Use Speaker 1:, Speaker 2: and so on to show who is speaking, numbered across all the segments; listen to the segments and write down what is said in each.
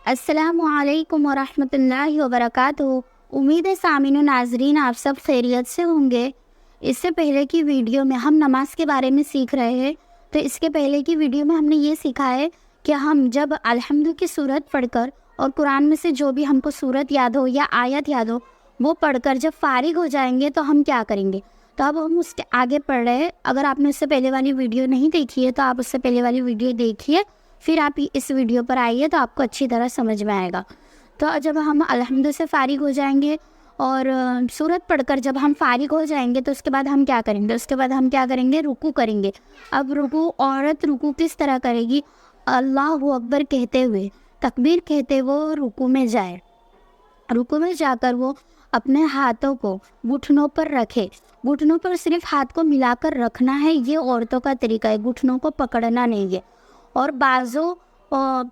Speaker 1: السلام علیکم ورحمۃ اللہ وبرکاتہ۔ امید ہے سامعین و ناظرین آپ سب خیریت سے ہوں گے۔ اس سے پہلے کی ویڈیو میں ہم نماز کے بارے میں سیکھ رہے ہیں، تو اس کے پہلے کی ویڈیو میں ہم نے یہ سیکھا ہے کہ ہم جب الحمد کی صورت پڑھ کر اور قرآن میں سے جو بھی ہم کو صورت یاد ہو یا آیت یاد ہو وہ پڑھ کر جب فارغ ہو جائیں گے تو ہم کیا کریں گے۔ تو اب ہم اس کے آگے پڑھ رہے ہیں۔ اگر آپ نے اس سے پہلے والی ویڈیو نہیں دیکھی ہے تو آپ اس سے پہلے والی ویڈیو دیکھیے، پھر آپ اس ویڈیو پر آئیے تو آپ کو اچھی طرح سمجھ میں آئے گا۔ تو جب ہم الحمد سے فارغ ہو جائیں گے اور سورت پڑھ کر جب ہم فارغ ہو جائیں گے تو اس کے بعد ہم کیا کریں گے، اس کے بعد ہم کیا کریں گے، رکوع کریں گے۔ اب رکوع، عورت رکوع کس طرح کرے گی؟ اللہ اکبر کہتے ہوئے، تکبیر کہتے وہ رکوع میں جائے۔ رکوع میں جا کر وہ اپنے ہاتھوں کو گھٹنوں پر رکھے۔ گھٹنوں پر صرف ہاتھ کو ملا کر رکھنا ہے، یہ عورتوں کا طریقہ ہے، گھٹنوں کو پکڑنا نہیں ہے۔ اور بازو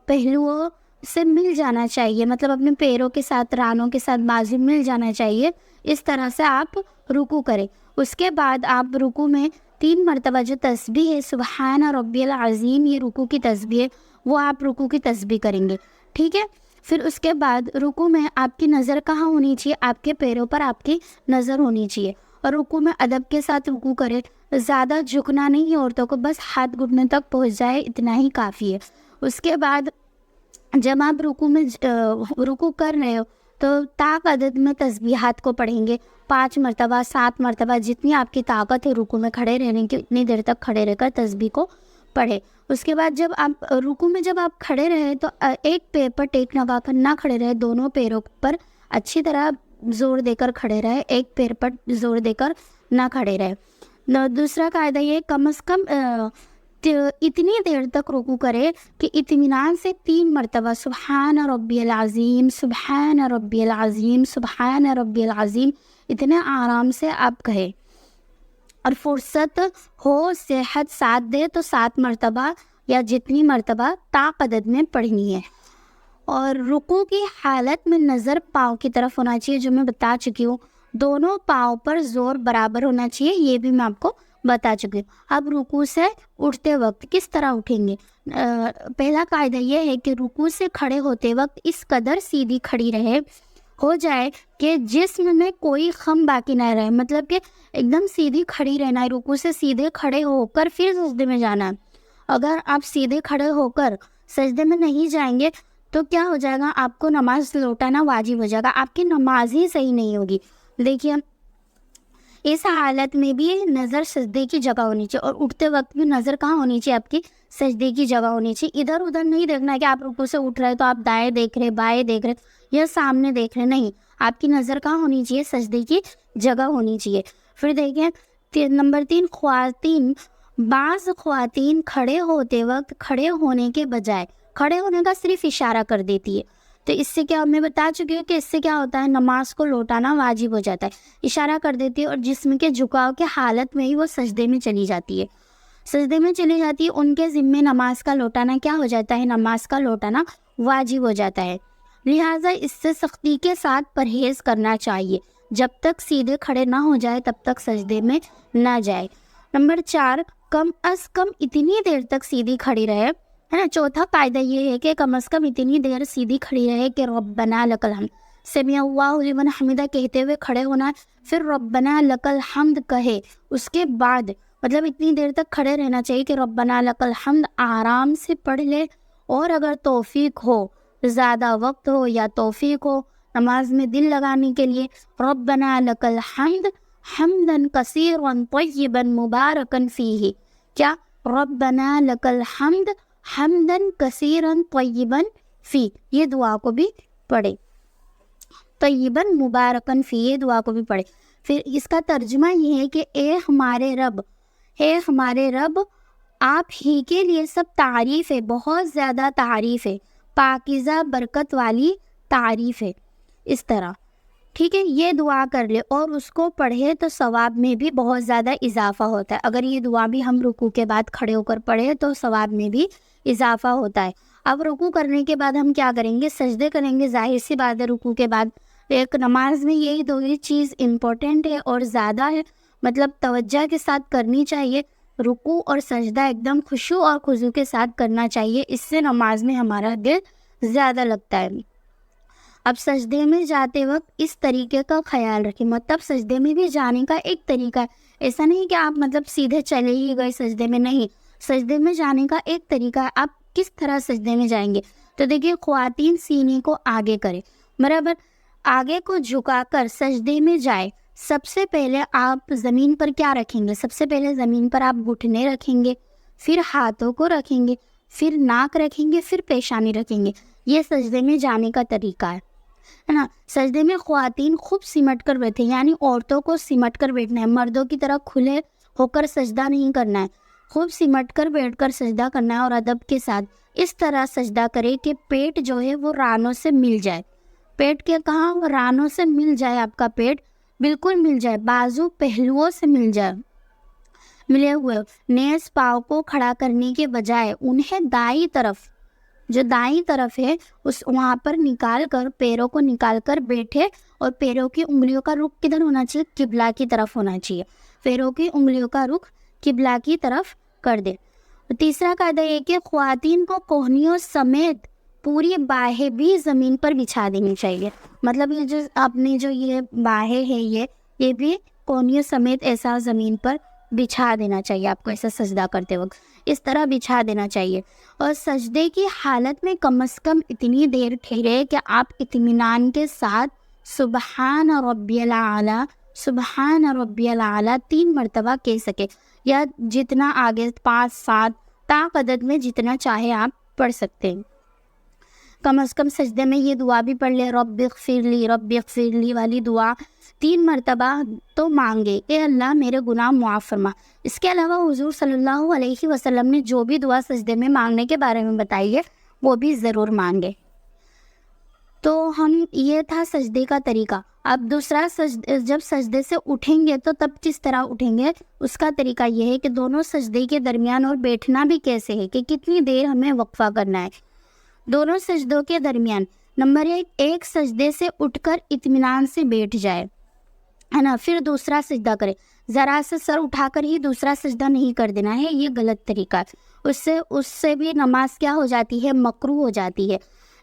Speaker 1: پہلوؤں سے مل جانا چاہیے، مطلب اپنے پیروں کے ساتھ، رانوں کے ساتھ بازو مل جانا چاہیے۔ اس طرح سے آپ رکوع کریں۔ اس کے بعد آپ رکوع میں 3 مرتبہ جو تسبیح ہے سبحان ربی العظیم، یہ رکوع کی تسبیح ہے، وہ آپ رکوع کی تسبیح کریں گے، ٹھیک ہے۔ پھر اس کے بعد رکوع میں آپ کی نظر کہاں ہونی چاہیے؟ آپ کے پیروں پر آپ کی نظر ہونی چاہیے۔ اور رکوع میں ادب کے ساتھ رکوع کرے، زیادہ جھکنا نہیں ہے عورتوں کو، بس ہاتھ گھٹنے تک پہنچ جائے، اتنا ہی کافی ہے۔ اس کے بعد جب آپ رکوع میں رکوع کر رہے ہو تو طاق عدد میں تسبیحات کو پڑھیں گے، 5 مرتبہ، 7 مرتبہ، جتنی آپ کی طاقت ہے رکوع میں کھڑے رہنے کی اتنی دیر تک کھڑے رہ کر تسبیح کو پڑھے۔ اس کے بعد جب آپ رکوع میں جب آپ کھڑے رہے تو ایک پیر پر ٹیک لگا کر نہ کھڑے رہے، دونوں پیروں پر اچھی طرح زور دے کر کھڑے رہے، ایک پیر پر زور دے کر نہ کھڑے رہے۔ دوسرا قاعدہ یہ کم از کم اتنی دیر تک رکوع کرے کہ اطمینان سے 3 مرتبہ سبحان ربی العظیم، سبحان ربی العظیم، سبحان ربی العظیم اتنے آرام سے آپ کہیں۔ اور فرصت ہو، صحت ساتھ دے تو 7 مرتبہ یا جتنی مرتبہ طاق عدد میں پڑھنی ہے۔ اور رکوع کی حالت میں نظر پاؤں کی طرف ہونا چاہیے، جو میں بتا چکی ہوں۔ دونوں پاؤں پر زور برابر ہونا چاہیے، یہ بھی میں آپ کو بتا چکی ہوں۔ اب رکوع سے اٹھتے وقت کس طرح اٹھیں گے؟ پہلا قاعدہ یہ ہے کہ رکوع سے کھڑے ہوتے وقت اس قدر سیدھی کھڑی رہے ہو جائے کہ جسم میں کوئی خم باقی نہ رہے، مطلب کہ ایک دم سیدھی کھڑی رہنا ہے۔ رکوع سے سیدھے کھڑے ہو کر پھر سجدے میں جانا ہے۔ اگر آپ سیدھے کھڑے ہو کر سجدے میں نہیں جائیں گے تو کیا ہو جائے گا؟ آپ کو نماز لوٹانا واجب ہو جائے گا، آپ کی نماز ہی صحیح نہیں ہوگی۔ دیکھیے اس حالت میں بھی نظر سجدے کی جگہ ہونی چاہیے، اور اٹھتے وقت بھی نظر کہاں ہونی چاہیے؟ آپ کی سجدے کی جگہ ہونی چاہیے۔ ادھر ادھر نہیں دیکھنا کہ آپ رکوع سے اٹھ رہے تو آپ دائیں دیکھ رہے، بائیں دیکھ رہے یا سامنے دیکھ رہے، نہیں، آپ کی نظر کہاں ہونی چاہیے؟ سجدے کی جگہ ہونی چاہیے۔ پھر دیکھیں نمبر 3، خواتین، بعض خواتین کھڑے ہوتے وقت کھڑے ہونے کے بجائے کھڑے ہونے کا صرف اشارہ کر دیتی ہے، تو اس سے کیا میں بتا چکی ہوں کہ اس سے کیا ہوتا ہے؟ نماز کو لوٹانا واجب ہو جاتا ہے۔ اشارہ کر دیتی ہے اور جسم کے جھکاؤ کے حالت میں ہی وہ سجدے میں چلی جاتی ہے، سجدے میں چلی جاتی ہے، ان کے ذمے نماز کا لوٹانا کیا ہو جاتا ہے؟ نماز کا لوٹانا واجب ہو جاتا ہے۔ لہٰذا اس سے سختی کے ساتھ پرہیز کرنا چاہیے، جب تک سیدھے کھڑے نہ ہو جائے تب تک سجدے میں نہ جائے۔ نمبر 4، کم از کم اتنی دیر تک سیدھی کھڑی رہے، ہے نا۔ چوتھا قاعدہ یہ ہے کہ کم از کم اتنی دیر سیدھی کھڑی رہے کہ ربنا لک الحمد، سمیع اللہ لمن حمدہ کہتے ہوئے کھڑے ہونا ہے، پھر ربنا لک الحمد کہے، اس کے بعد مطلب اتنی دیر تک کھڑے رہنا چاہیے کہ ربنا لک الحمد آرام سے پڑھ لے۔ اور اگر توفیق ہو، زیادہ وقت ہو یا توفیق ہو نماز میں دل لگانے کے لیے، ربنا لک الحمد حمدا کثیرا طیبا مبارکا فیہ، کیا؟ ربنا لک الحمد حمدا کثیرا طیبا فی، یہ دعا کو بھی پڑھے، طیبا مبارکا فی، یہ دعا کو بھی پڑھے۔ پھر اس کا ترجمہ یہ ہے کہ اے ہمارے رب، اے ہمارے رب، آپ ہی کے لیے سب تعریف ہے، بہت زیادہ تعریف ہے، پاکیزہ برکت والی تعریف ہے، اس طرح، ٹھیک ہے۔ یہ دعا کر لے اور اس کو پڑھے تو ثواب میں بھی بہت زیادہ اضافہ ہوتا ہے۔ اگر یہ دعا بھی ہم رکوع کے بعد کھڑے ہو کر پڑھے تو ثواب میں بھی اضافہ ہوتا ہے۔ اب رکوع کرنے کے بعد ہم کیا کریں گے؟ سجدے کریں گے۔ ظاہر سی بات ہے رکوع کے بعد ایک نماز میں یہی دو ہی چیز امپورٹنٹ ہے اور زیادہ ہے، مطلب توجہ کے ساتھ کرنی چاہیے۔ رکوع اور سجدہ ایک دم خشوع اور خضوع کے ساتھ کرنا چاہیے، اس سے نماز میں ہمارا دل زیادہ لگتا ہے۔ اب سجدے میں جاتے وقت اس طریقے کا خیال رکھیں، مطلب سجدے میں بھی جانے کا ایک طریقہ ہے، ایسا نہیں کہ آپ مطلب سیدھے چلے ہی گئے سجدے میں، نہیں، سجدے میں جانے کا ایک طریقہ ہے۔ آپ کس طرح سجدے میں جائیں گے؟ تو دیکھیے، خواتین سینے کو آگے کریں، برابر آگے کو جھکا کر سجدے میں جائے۔ سب سے پہلے آپ زمین پر کیا رکھیں گے؟ سب سے پہلے زمین پر آپ گھٹنے رکھیں گے، پھر ہاتھوں کو رکھیں گے، پھر ناک رکھیں گے، پھر پیشانی رکھیں گے۔ یہ سجدے میں جانے کا طریقہ ہے نا۔ سجدے میں خواتین خوب سمٹ کر بیٹھے، یعنی عورتوں کو سمٹ کر بیٹھنا ہے، مردوں کی طرح کھلے ہو کر سجدہ نہیں کرنا ہے، خوب سمٹ کر بیٹھ کر سجدہ کرنا ہے، اور ادب کے ساتھ اس طرح سجدہ کرے کہ پیٹ جو ہے وہ رانوں سے مل جائے۔ پیٹ کے کہاں؟ رانوں سے مل جائے، آپ کا پیٹ بالکل مل جائے، بازو پہلوؤں سے مل جائے، ملے ہوئے۔ نیز پاؤں کو کھڑا کرنے کے بجائے انہیں دائیں طرف، جو دائیں طرف ہے اس وہاں پر نکال کر، پیروں کو نکال کر بیٹھے، اور پیروں کی انگلیوں کا رخ کدھر ہونا چاہیے؟ قبلہ کی طرف ہونا چاہیے، پیروں کی انگلیوں کا رخ قبلہ کی طرف کر دے۔ تیسرا قاعدہ یہ کہ خواتین کو کوہنیوں سمیت پوری باہیں بھی زمین پر بچھا دینی چاہیے، مطلب یہ جو اپنی جو یہ باہیں ہے یہ بھی کوہنیوں سمیت ایسا زمین پر بچھا دینا چاہیے آپ کو، ایسا سجدہ کرتے وقت اس طرح بچھا دینا چاہیے۔ اور سجدے کی حالت میں کم از کم اتنی دیر ٹھہرے کہ آپ اطمینان کے ساتھ سبحان ربی الاعلیٰ، سبحان ربی الاعلیٰ 3 مرتبہ کہہ سکے، یا جتنا آگے 5 7 تا عدد میں جتنا چاہے آپ پڑھ سکتے ہیں۔ کم از کم سجدے میں یہ دعا بھی پڑھ لے، رب اغفر لی، رب اغفر لی والی دعا 3 مرتبہ تو مانگے، اے اللہ میرے گناہ معاف فرما۔ اس کے علاوہ حضور صلی اللہ علیہ وسلم نے جو بھی دعا سجدے میں مانگنے کے بارے میں بتائی ہے وہ بھی ضرور مانگے۔ تو یہ تھا سجدے کا طریقہ۔ اب دوسرا، جب سجدے سے اٹھیں گے تو تب کس طرح اٹھیں گے؟ اس کا طریقہ یہ ہے کہ دونوں سجدے کے درمیان، اور بیٹھنا بھی کیسے ہے کہ کتنی دیر ہمیں وقفہ کرنا ہے دونوں سجدوں کے درمیان۔ نمبر 1، ایک سجدے سے اٹھ کر اطمینان سے بیٹھ جائے، ہے نا، پھر دوسرا سجدہ کرے۔ ذرا سے سر اٹھا کر ہی دوسرا سجدہ نہیں کر دینا ہے، یہ غلط طریقہ ہے، اس سے بھی نماز کیا ہو جاتی ہے؟ مکروہ ہو جاتی ہے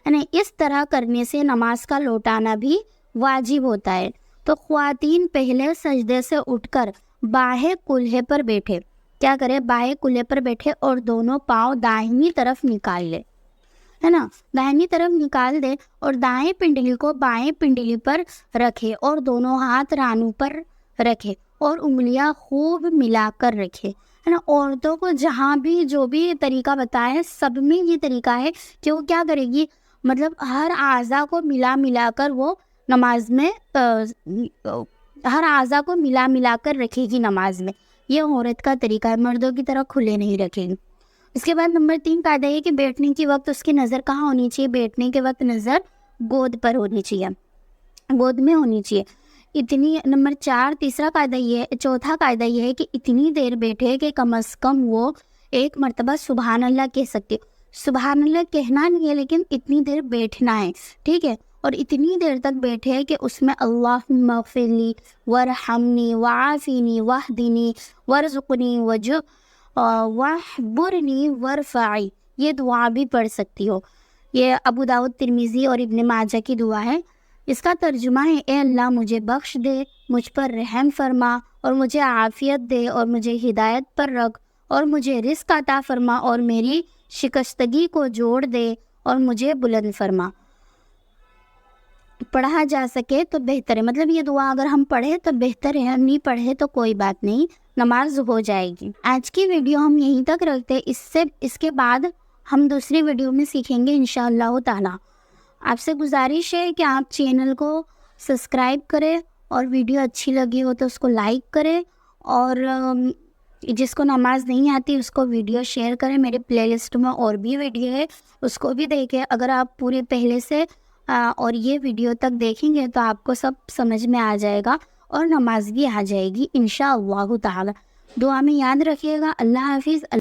Speaker 1: نا۔ اس طرح کرنے سے نماز کا لوٹانا بھی واجب ہوتا ہے۔ تو خواتین پہلے سجدے سے اٹھ کر باہیں کولہے پر بیٹھے، کیا کرے؟ باہیں کولہے پر بیٹھے اور دونوں پاؤں داہنی طرف نکال لے، ہے نا، داہنی طرف نکال دے، اور دائیں پنڈلی کو بائیں پنڈلی پر رکھے، اور دونوں ہاتھ رانوں پر رکھے، اور انگلیاں خوب ملا کر رکھے، ہے نا۔ عورتوں کو جہاں بھی جو بھی طریقہ بتایا ہے سب میں یہ طریقہ ہے کہ وہ کیا کرے گی؟ مطلب ہر اعضاء کو ملا کر وہ نماز میں ہر اعضاء کو ملا کر رکھے گی نماز میں۔ یہ عورت کا طریقہ ہے، مردوں کی طرح کھلے نہیں رکھے گی۔ اس کے بعد نمبر 3 قاعدہ یہ کہ بیٹھنے کے وقت اس کی نظر کہاں ہونی چاہیے؟ بیٹھنے کے وقت نظر گود پر ہونی چاہیے، گود میں ہونی چاہیے اتنی۔ نمبر 4 چوتھا قاعدہ یہ ہے کہ اتنی دیر بیٹھے کہ کم از کم وہ 1 مرتبہ سبحان اللہ کہہ سکتے۔ سبحان اللہ کہنا نہیں ہے، لیکن اتنی دیر بیٹھنا ہے، ٹھیک ہے، اور اتنی دیر تک بیٹھے کہ اس میں اللہم اغفر لی وارحمنی وعافینی واہدنی وارزقنی واحبرنی وارفعی، یہ دعا بھی پڑھ سکتی ہو۔ یہ ابو داؤد، ترمذی اور ابن ماجہ کی دعا ہے۔ اس کا ترجمہ ہے، اے اللہ مجھے بخش دے، مجھ پر رحم فرما، اور مجھے عافیت دے، اور مجھے ہدایت پر رکھ، اور مجھے رزق عطا فرما، اور میری شکستگی کو جوڑ دے، اور مجھے بلند فرما۔ پڑھا جا سکے تو بہتر ہے، مطلب یہ دعا اگر ہم پڑھیں تو بہتر ہے، ہم نہیں پڑھے تو کوئی بات نہیں، نماز ہو جائے گی۔ آج کی ویڈیو ہم یہیں تک رکھتے، اس کے بعد ہم دوسری ویڈیو میں سیکھیں گے انشاءاللہ تعالی۔ آپ سے گزارش ہے کہ آپ چینل کو سبسکرائب کریں، اور ویڈیو اچھی لگی ہو تو اس کو لائک کریں، اور جس کو نماز نہیں آتی اس کو ویڈیو شیئر کریں۔ میرے پلے لسٹ میں اور بھی ویڈیو ہے، اس کو بھی دیکھیں۔ اگر آپ پورے پہلے سے اور یہ ویڈیو تک دیکھیں گے تو آپ کو سب سمجھ میں آ جائے گا، اور نماز بھی آ جائے گی انشاءاللہ تعالی۔ دعا میں یاد رکھیے گا۔ اللہ حافظ۔